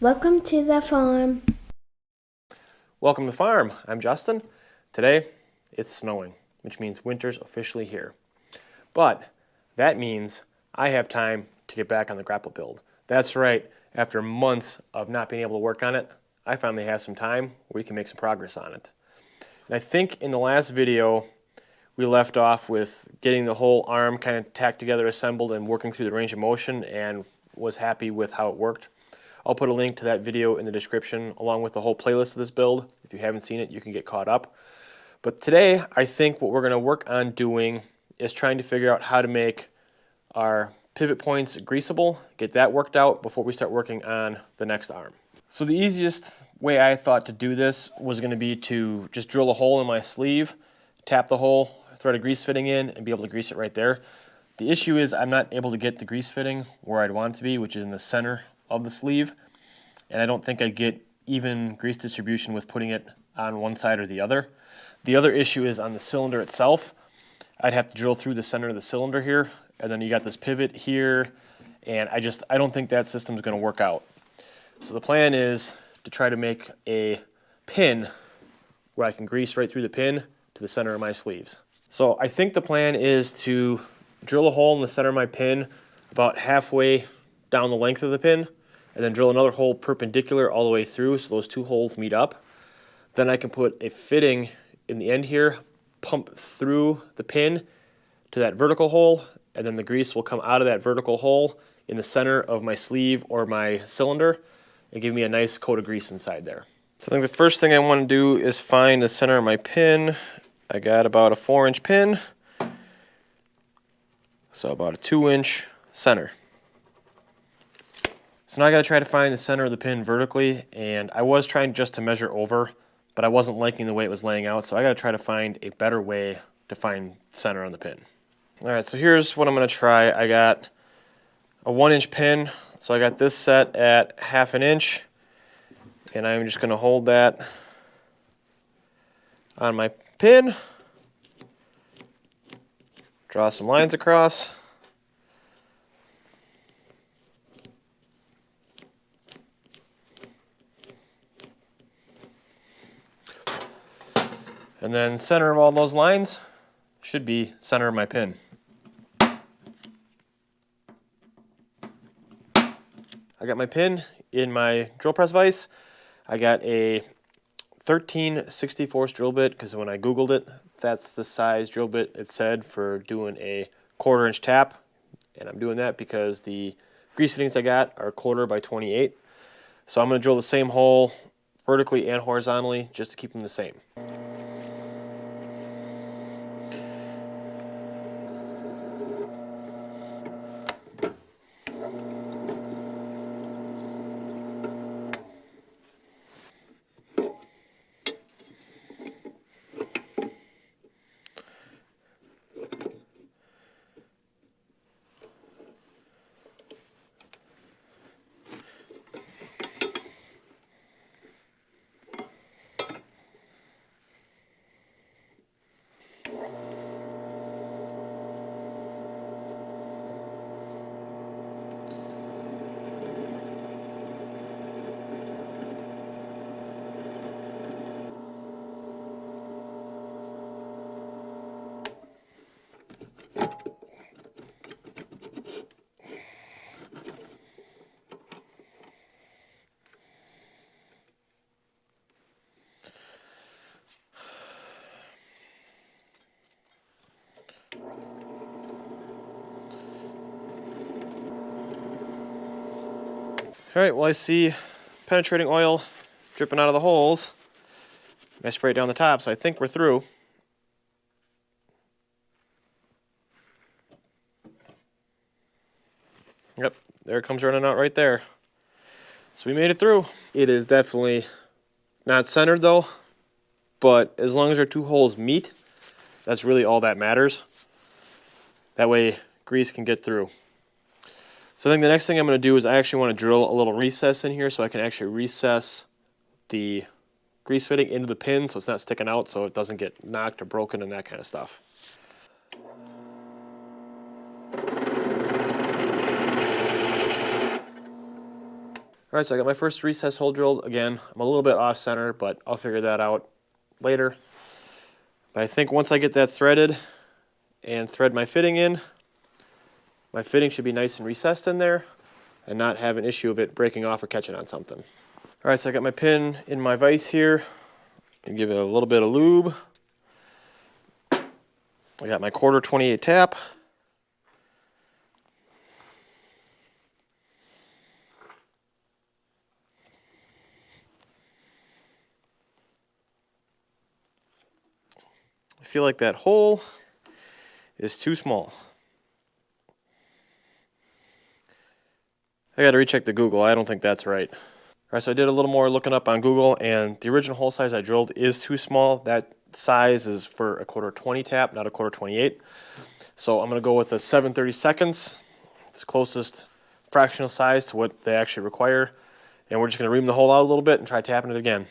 Welcome to the farm. Welcome to the farm. I'm Justin. Today it's snowing, which means winter's officially here. But that means I have time to get back on the Grapple build. That's right, after months of not being able to work on it, I finally have some time where we can make some progress on it. And I think in the last video we left off with getting the whole arm kind of tacked together, assembled, and working through the range of motion, and was happy with how it worked. I'll put a link to that video in the description along with the whole playlist of this build. If you haven't seen it, you can get caught up. But today, I think what we're going to work on doing is trying to figure out how to make our pivot points greasable, get that worked out before we start working on the next arm. So the easiest way I thought to do this was going to be to just drill a hole in my sleeve, tap the hole, thread a grease fitting in, and be able to grease it right there. The issue is I'm not able to get the grease fitting where I'd want it to be, which is in the center of the sleeve, and I don't think I'd get even grease distribution with putting it on one side or the other. The other issue is on the cylinder itself. I'd have to drill through the center of the cylinder here, and then you got this pivot here, and I don't think that system is going to work out. So the plan is to try to make a pin where I can grease right through the pin to the center of my sleeves. So I think the plan is to drill a hole in the center of my pin about halfway down the length of the pin, and then drill another hole perpendicular all the way through so those two holes meet up. Then I can put a fitting in the end here, pump through the pin to that vertical hole, and then the grease will come out of that vertical hole in the center of my sleeve or my cylinder and give me a nice coat of grease inside there. So I think the first thing I want to do is find the center of my pin. I got about a 4-inch pin, so about a 2-inch center. So now I got to try to find the center of the pin vertically, and I was trying just to measure over, but I wasn't liking the way it was laying out, so I got to try to find a better way to find center on the pin. Alright, so here's what I'm going to try. I got a 1-inch pin, so I got this set at 1/2 inch, and I'm just going to hold that on my pin, draw some lines across, and then center of all those lines should be center of my pin. I got my pin in my drill press vise. I got a 13/64 drill bit because when I googled it, that's the size drill bit it said for doing a 1/4 inch tap, and I'm doing that because the grease fittings I got are 1/4 by 28. So I'm going to drill the same hole vertically and horizontally just to keep them the same. Alright, well I see penetrating oil dripping out of the holes. I spray it down the top, so I think we're through. Yep, there it comes running out right there. So we made it through. It is definitely not centered though, but as long as our two holes meet, that's really all that matters. That way grease can get through. So I think the next thing I'm going to do is I actually want to drill a little recess in here so I can actually recess the grease fitting into the pin so it's not sticking out, so it doesn't get knocked or broken and that kind of stuff. All right, so I got my first recess hole drilled. Again, I'm a little bit off center, but I'll figure that out later. But I think once I get that threaded and thread my fitting in, my fitting should be nice and recessed in there and not have an issue of it breaking off or catching on something. All right, so I got my pin in my vise here. And give it a little bit of lube. I got my 1/4 28 tap. I feel like that hole is too small. I got to recheck the Google. I don't think that's right. All right, so I did a little more looking up on Google, and the original hole size I drilled is too small. That size is for a 1/4 20 tap, not a 1/4 28. So I'm going to go with a 7/32. It's closest fractional size to what they actually require. And we're just going to ream the hole out a little bit and try tapping it again.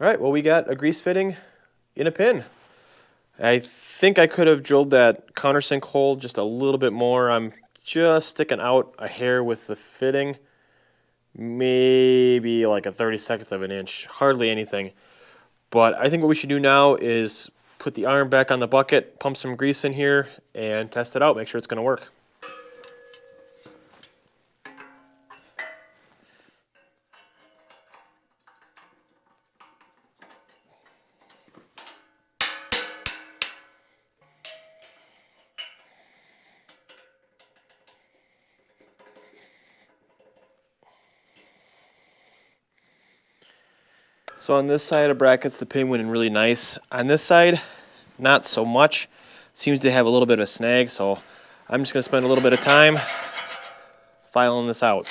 All right, well, we got a grease fitting in a pin. I think I could have drilled that countersink hole just a little bit more. I'm just sticking out a hair with the fitting, maybe like a 32nd of an inch, hardly anything. But I think what we should do now is put the arm back on the bucket, pump some grease in here, and test it out, make sure it's going to work. So on this side of brackets, the pin went in really nice. On this side, not so much. Seems to have a little bit of a snag, so I'm just going to spend a little bit of time filing this out.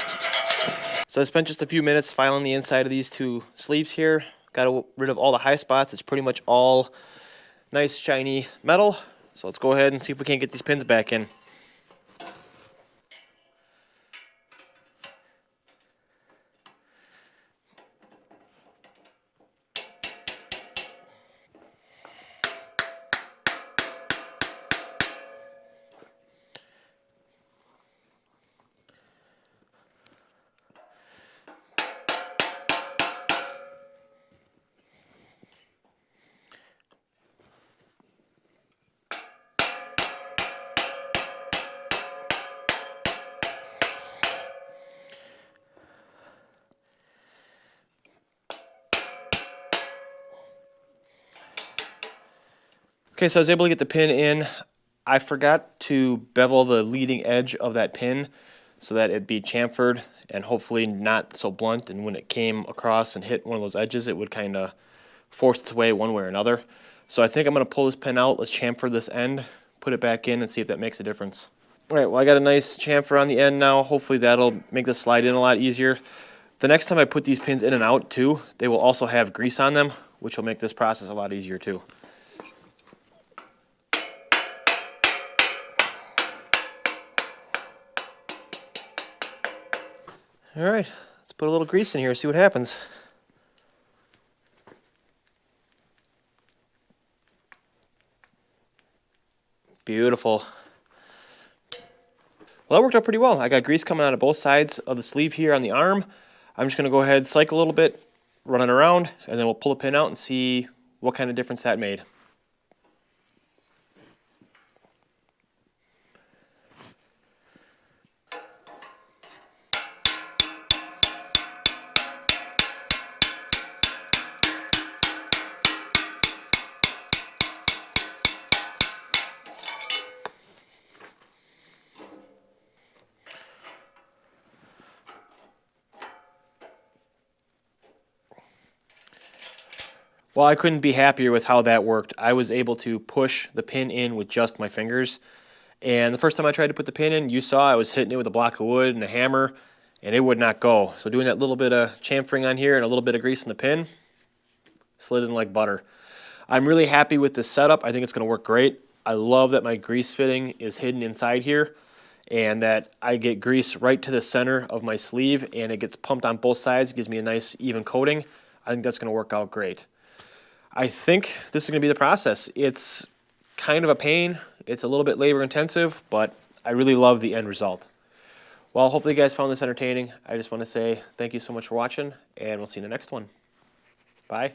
So I spent just a few minutes filing the inside of these two sleeves here. Got rid of all the high spots. It's pretty much all nice shiny metal. So let's go ahead and see if we can't get these pins back in. Okay, so I was able to get the pin in. I forgot to bevel the leading edge of that pin so that it'd be chamfered and hopefully not so blunt, and when it came across and hit one of those edges, it would kind of force its way one way or another. So I think I'm going to pull this pin out. Let's chamfer this end, put it back in, and see if that makes a difference. All right, well, I got a nice chamfer on the end now. Hopefully that'll make this slide in a lot easier. The next time I put these pins in and out too, they will also have grease on them, which will make this process a lot easier too. All right, let's put a little grease in here, see what happens. Beautiful. Well, that worked out pretty well. I got grease coming out of both sides of the sleeve here on the arm. I'm just going to go ahead, cycle a little bit, run it around, and then we'll pull the pin out and see what kind of difference that made. Well, I couldn't be happier with how that worked. I was able to push the pin in with just my fingers. And the first time I tried to put the pin in, you saw I was hitting it with a block of wood and a hammer, and it would not go. So doing that little bit of chamfering on here and a little bit of grease in the pin, slid in like butter. I'm really happy with this setup. I think it's going to work great. I love that my grease fitting is hidden inside here and that I get grease right to the center of my sleeve and it gets pumped on both sides, gives me a nice even coating. I think that's going to work out great. I think this is going to be the process. It's kind of a pain. It's a little bit labor intensive, but I really love the end result. Well, hopefully you guys found this entertaining. I just want to say thank you so much for watching, and we'll see you in the next one. Bye.